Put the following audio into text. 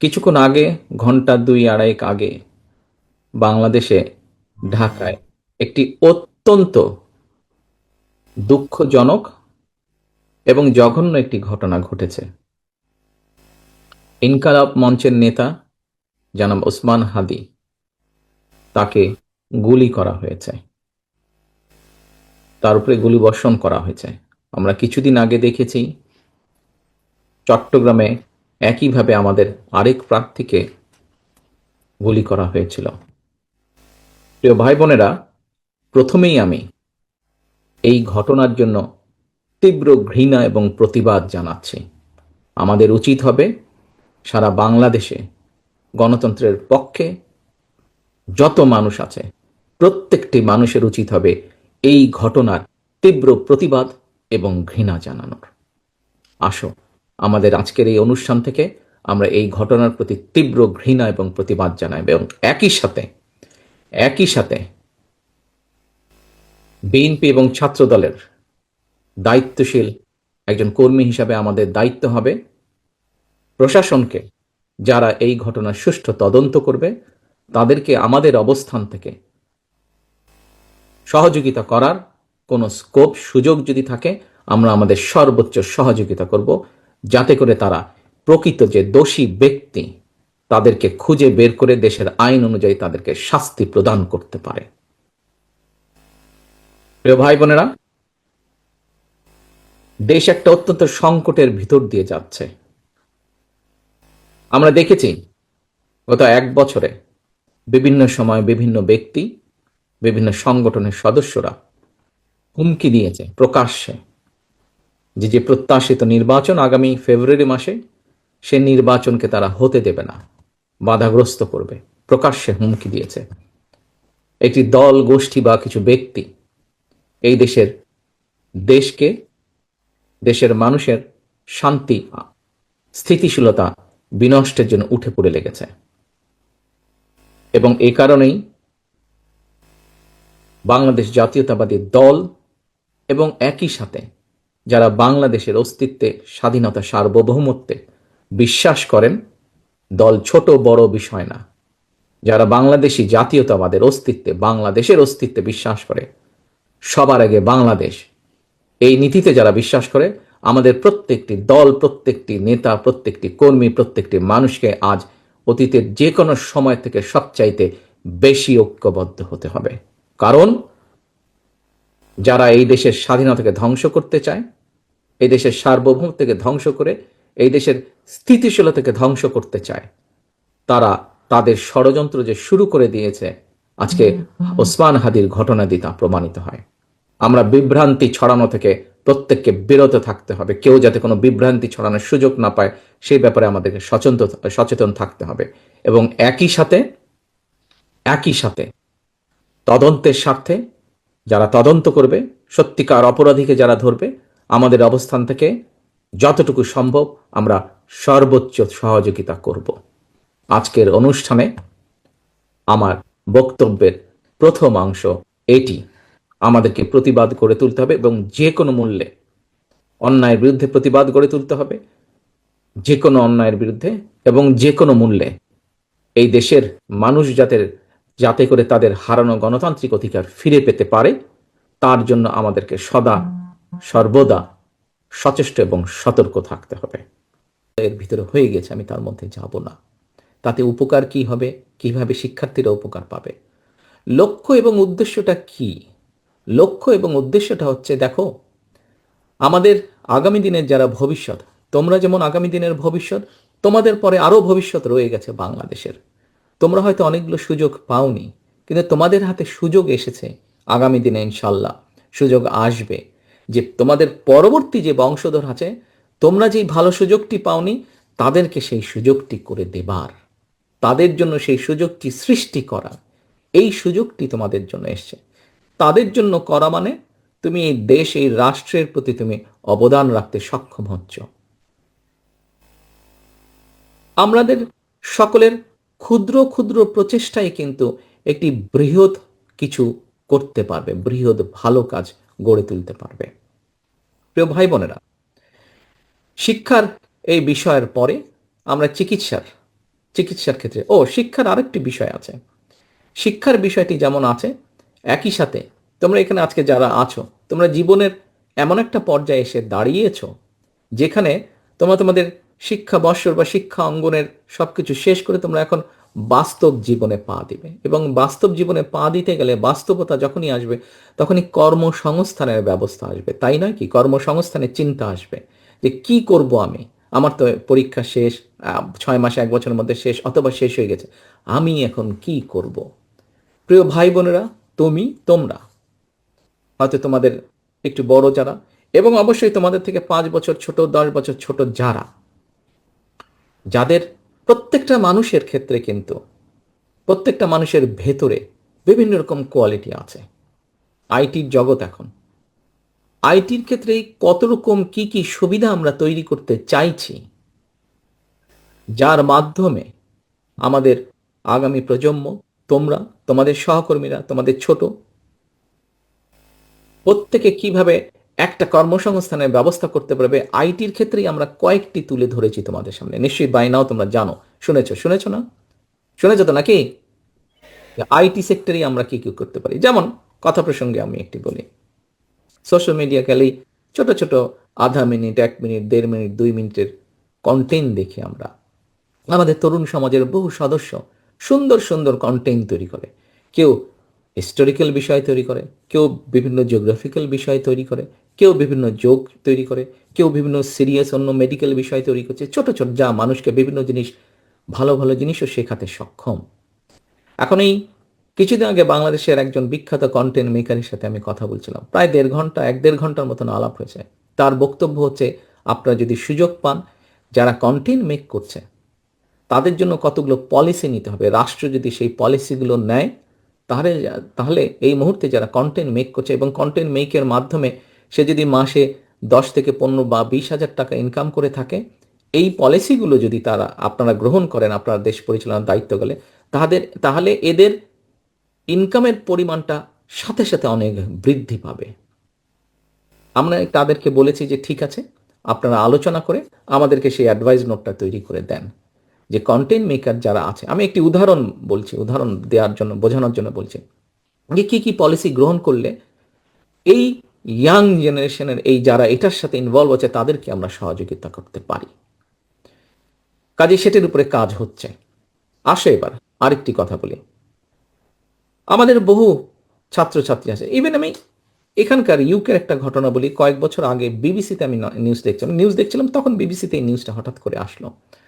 কিছুক্ষণ আগে, ঘন্টা ২-২.৫ আগে বাংলাদেশে ঢাকায় একটি অত্যন্ত দুঃখজনক এবং জঘন্য একটি ঘটনা ঘটেছে। ইনকালাব মঞ্চের নেতা জনাব ওসমান হাদি, তাকে গুলি করা হয়েছে, তার উপরে গুলিবর্ষণ করা হয়েছে। আমরা কিছুদিন আগে দেখেছি চট্টগ্রামে একইভাবে আমাদের আরেক প্রার্থীকে গুলি করা হয়েছিল। প্রিয় ভাই বোনেরা, প্রথমেই আমি এই ঘটনার জন্য তীব্র ঘৃণা এবং প্রতিবাদ জানাচ্ছি। আমাদের উচিত হবে সারা বাংলাদেশে গণতন্ত্রের পক্ষে যত মানুষ আছে প্রত্যেকটি মানুষের উচিত হবে এই ঘটনার তীব্র প্রতিবাদ এবং ঘৃণা জানানোর। আসো, আমাদের আজকের এই অনুষ্ঠান থেকে আমরা এই ঘটনার প্রতি তীব্র ঘৃণা এবং প্রতিবাদ জানাই এবং একই সাথে বিএনপি এবং ছাত্র দলের দায়িত্বশীল একজন কর্মী হিসাবে আমাদের দায়িত্ব হবে প্রশাসনকে, যারা এই ঘটনার সুষ্ঠু তদন্ত করবে, তাদেরকে আমাদের অবস্থান থেকে সহযোগিতা করার কোনো স্কোপ সুযোগ যদি থাকে, আমরা আমাদের সর্বোচ্চ সহযোগিতা করব, যাতে করে তারা প্রকৃত যে দোষী ব্যক্তি তাদেরকে খুঁজে বের করে দেশের আইন অনুযায়ী তাদেরকে শাস্তি প্রদান করতে পারে। প্রিয় ভাই বোনেরা, দেশ একটা অত্যন্ত সংকটের ভিতর দিয়ে যাচ্ছে। আমরা দেখেছি গত ১ বছরে বিভিন্ন সময় বিভিন্ন ব্যক্তি, বিভিন্ন সংগঠনের সদস্যরা হুমকি দিয়েছে প্রকাশ্যে যে প্রত্যাশিত নির্বাচন আগামী ফেব্রুয়ারি মাসে, সে নির্বাচনকে তারা হতে দেবে না, বাধাগ্রস্ত করবে। প্রকাশ্যে হুমকি দিয়েছে। একটি দল, গোষ্ঠী বা কিছু ব্যক্তি এই দেশকে, দেশের মানুষের শান্তি, স্থিতিশীলতা বিনষ্টের জন্য উঠে পড়ে লেগেছে। এবং এই কারণেই বাংলাদেশ জাতীয়তাবাদী দল এবং একই সাথে যারা বাংলাদেশের অস্তিত্বে, স্বাধীনতা, সার্বভৌমত্বে বিশ্বাস করেন, দল ছোট বড় বিষয় না, যারা বাংলাদেশি জাতীয়তাবাদের অস্তিত্বে, বাংলাদেশের অস্তিত্বে বিশ্বাস করে, সবার আগে বাংলাদেশ, এই নীতিতে যারা বিশ্বাস করে, আমাদের প্রত্যেকটি দল, প্রত্যেকটি নেতা, প্রত্যেকটি কর্মী, প্রত্যেকটি মানুষকে আজ অতীতের যে কোনো সময় থেকে সবচাইতে বেশি ঐক্যবদ্ধ হতে হবে। কারণ যারা এই দেশের স্বাধীনতাকে ধ্বংস করতে চায়, এই দেশের সার্বভৌমত্বকে ধ্বংস করে এই দেশের স্থিতিশীলতাকে ধ্বংস করতে চায়, তারা তাদের ষড়যন্ত্র যে শুরু করে দিয়েছে, আজকে ওসমান হাদির ঘটনা দিয়ে তা প্রমাণিত হয়। আমরা বিভ্রান্তি ছড়ানো থেকে প্রত্যেককে বিরত থাকতে হবে। কেউ যাতে কোনো বিভ্রান্তি ছড়ানোর সুযোগ না পায়, সেই ব্যাপারে আমাদেরকে সচেতন থাকতে হবে। এবং একই সাথে তদন্তের স্বার্থে যারা তদন্ত করবে, সত্যিকার অপরাধীকে যারা ধরবে, আমাদের অবস্থান থেকে যতটুকু সম্ভব আমরা সর্বোচ্চ সহযোগিতা করব। আজকের অনুষ্ঠানে আমার বক্তব্যের প্রথম অংশ এটি। আমাদেরকে প্রতিবাদ গড়ে তুলতে হবে এবং যে কোনো মূল্যে অন্যায়ের বিরুদ্ধে প্রতিবাদ গড়ে তুলতে হবে, যে কোনো অন্যায়ের বিরুদ্ধে, এবং যে কোনো মূল্যে এই দেশের মানুষ যাতে করে তাদের হারানো গণতান্ত্রিক অধিকার ফিরে পেতে পারে, তার জন্য আমাদেরকে সর্বদা সচেষ্ট এবং সতর্ক থাকতে হবে। এর ভিতরে হয়ে গেছে, আমি তার মধ্যে যাব না। তাতে উপকার কি হবে, কিভাবে শিক্ষার্থীরা উপকার পাবে, লক্ষ্য এবং উদ্দেশ্যটা কি? লক্ষ্য এবং উদ্দেশ্যটা হচ্ছে, দেখো, আমাদের আগামী দিনের যারা ভবিষ্যৎ, তোমরা যেমন আগামী দিনের ভবিষ্যৎ, তোমাদের পরে আরও ভবিষ্যৎ রয়ে গেছে বাংলাদেশের। তোমরা হয়তো অনেকগুলো সুযোগ পাওনি, কিন্তু তোমাদের হাতে সুযোগ এসেছে। আগামী দিনে ইনশাল্লাহ সুযোগ আসবে যে তোমাদের পরবর্তী যে বংশধর আছে, তোমরা যেই ভালো সুযোগটি পাওনি, তাদেরকে সেই সুযোগটি করে দেবার, তাদের জন্য সেই সুযোগটি সৃষ্টি করা, এই সুযোগটি তোমাদের জন্য এসছে। তাদের জন্য করা মানে তুমি এই দেশ, এই রাষ্ট্রের প্রতি তুমি অবদান রাখতে সক্ষম হচ্ছ। আমাদের সকলের ক্ষুদ্র ক্ষুদ্র প্রচেষ্টাই কিন্তু একটি বৃহৎ কিছু করতে পারবে, বৃহৎ ভালো কাজ গড়ে তুলতে পারবে। প্রিয় ভাই বোনেরা, শিক্ষার এই বিষয়ের পরে আমরা চিকিৎসার ক্ষেত্রে শিক্ষার আরেকটি বিষয় আছে। শিক্ষার বিষয়টি যেমন আছে, একই সাথে তোমরা এখানে আজকে যারা আছো, তোমরা জীবনের এমন একটা পর্যায়ে এসে দাঁড়িয়েছো যেখানে তোমরা তোমাদের শিক্ষা বৎসর বা শিক্ষা অঙ্গনের সবকিছু শেষ করে তোমরা এখন বাস্তব জীবনে পা দিবে, এবং বাস্তব জীবনে পা দিতে গেলে বাস্তবতা যখনই আসবে তখনই কর্মসংস্থানের ব্যবস্থা আসবে, তাই নয় কি? কর্মসংস্থানের চিন্তা আসবে যে কি করব আমি, আমার তো পরীক্ষা শেষ, 6 মাসে 1 বছরের মধ্যে শেষ অথবা শেষ হয়ে গেছে, আমি এখন কি করব? প্রিয় ভাই বোনেরা, তোমরা হয়তো তোমাদের একটু বড় যারা, এবং অবশ্যই তোমাদের থেকে 5 বছর ছোট, 10 বছর ছোট যারা, যাদের প্রত্যেকটা মানুষের ক্ষেত্রে কিন্তু প্রত্যেকটা মানুষের ভেতরে বিভিন্ন রকম কোয়ালিটি আছে। আইটির জগৎ এখন, আইটির ক্ষেত্রে কত রকম কি কি সুবিধা আমরা তৈরি করতে চাইছি, যার মাধ্যমে আমাদের আগামী প্রজন্ম, তোমরা, তোমাদের সহকর্মীরা, তোমাদের ছোট, প্রত্যেকে কিভাবে একটা কর্মসংস্থানের ব্যবস্থা করতে পারবে, আইটির ক্ষেত্রেই আমরা কয়েকটি তুলে ধরেছি তোমাদের সামনে। নিশ্চয়ই বাই নাও তোমরা জানো, শুনেছো না? শুনেছো তো নাকি? আইটি সেক্টরেই আমরা কি কি করতে পারি। যেমন কথা প্রসঙ্গে আমি একটি বলি, সোশ্যাল মিডিয়া গেলেই ছোট ছোট আধা মিনিট, 1 মিনিট, 1.5 মিনিট, 2 মিনিটের কন্টেন্ট দেখি আমরা। আমাদের তরুণ সমাজের বহু সদস্য সুন্দর সুন্দর কন্টেন্ট তৈরি করে। কেউ হিস্টোরিক্যাল বিষয় তৈরি করে, কেউ বিভিন্ন জিওগ্রাফিক্যাল বিষয় তৈরি করে, কেউ বিভিন্ন যোগ তৈরি করে, কেউ বিভিন্ন সিরিয়াস অন্য মেডিকেল বিষয় তৈরি করছে, ছোট ছোট, যা মানুষকে বিভিন্ন জিনিস, ভালো ভালো জিনিসও শেখাতে সক্ষম। এখন এই কিছুদিন আগে বাংলাদেশের একজন বিখ্যাত কন্টেন্ট মেকারের সাথে আমি কথা বলছিলাম, প্রায় 1.5 ঘন্টা 1.5 ঘন্টার মতন আলাপ হয়েছে। তার বক্তব্য হচ্ছে, আপনারা যদি সুযোগ পান, যারা কন্টেন্ট মেক করছে তাদের জন্য কতগুলো পলিসি নিতে হবে, রাষ্ট্র যদি সেই পলিসিগুলো নেয়, তাহলে তাহলে এই মুহূর্তে যারা কন্টেন্ট মেক করছে এবং কন্টেন্ট মেকের মাধ্যমে সে যদি মাসে 10 থেকে 15 বা 20 হাজার টাকা ইনকাম করে থাকে, এই পলিসিগুলো যদি আপনারা গ্রহণ করেন আপনার দেশ পরিচালনার দায়িত্ব গেলে, তাহলে এদের ইনকামের পরিমাণটা সাথে সাথে অনেক বৃদ্ধি পাবে। আমরা তাদেরকে বলেছি যে ঠিক আছে, আপনারা আলোচনা করে আমাদেরকে সেই অ্যাডভাইস নোটটা তৈরি করে দেন, যে কন্টেন্ট মেকার যারা আছে, আমি একটি উদাহরণ দেওয়ার জন্য, বোঝানোর জন্য বলছি, যে কি কি পলিসি গ্রহণ করলে এই ইয়াং জেনারেশনের এই যারা এটার সাথে ইনভলভ আছে তাদেরকে আমরা সহযোগিতা করতে পারি। কাজে সেটার উপরে কাজ হচ্ছে। আসে এবার আরেকটি কথা বলি, আমাদের বহু ছাত্রছাত্রী আছে, ইভেন আমি এখানকার ইউকের একটা ঘটনা বলি। কয়েক বছর আগে বিবিসিতে আমি নিউজ দেখছিলাম, তখন বিবিসিতে এই নিউজটা হঠাৎ করে আসলো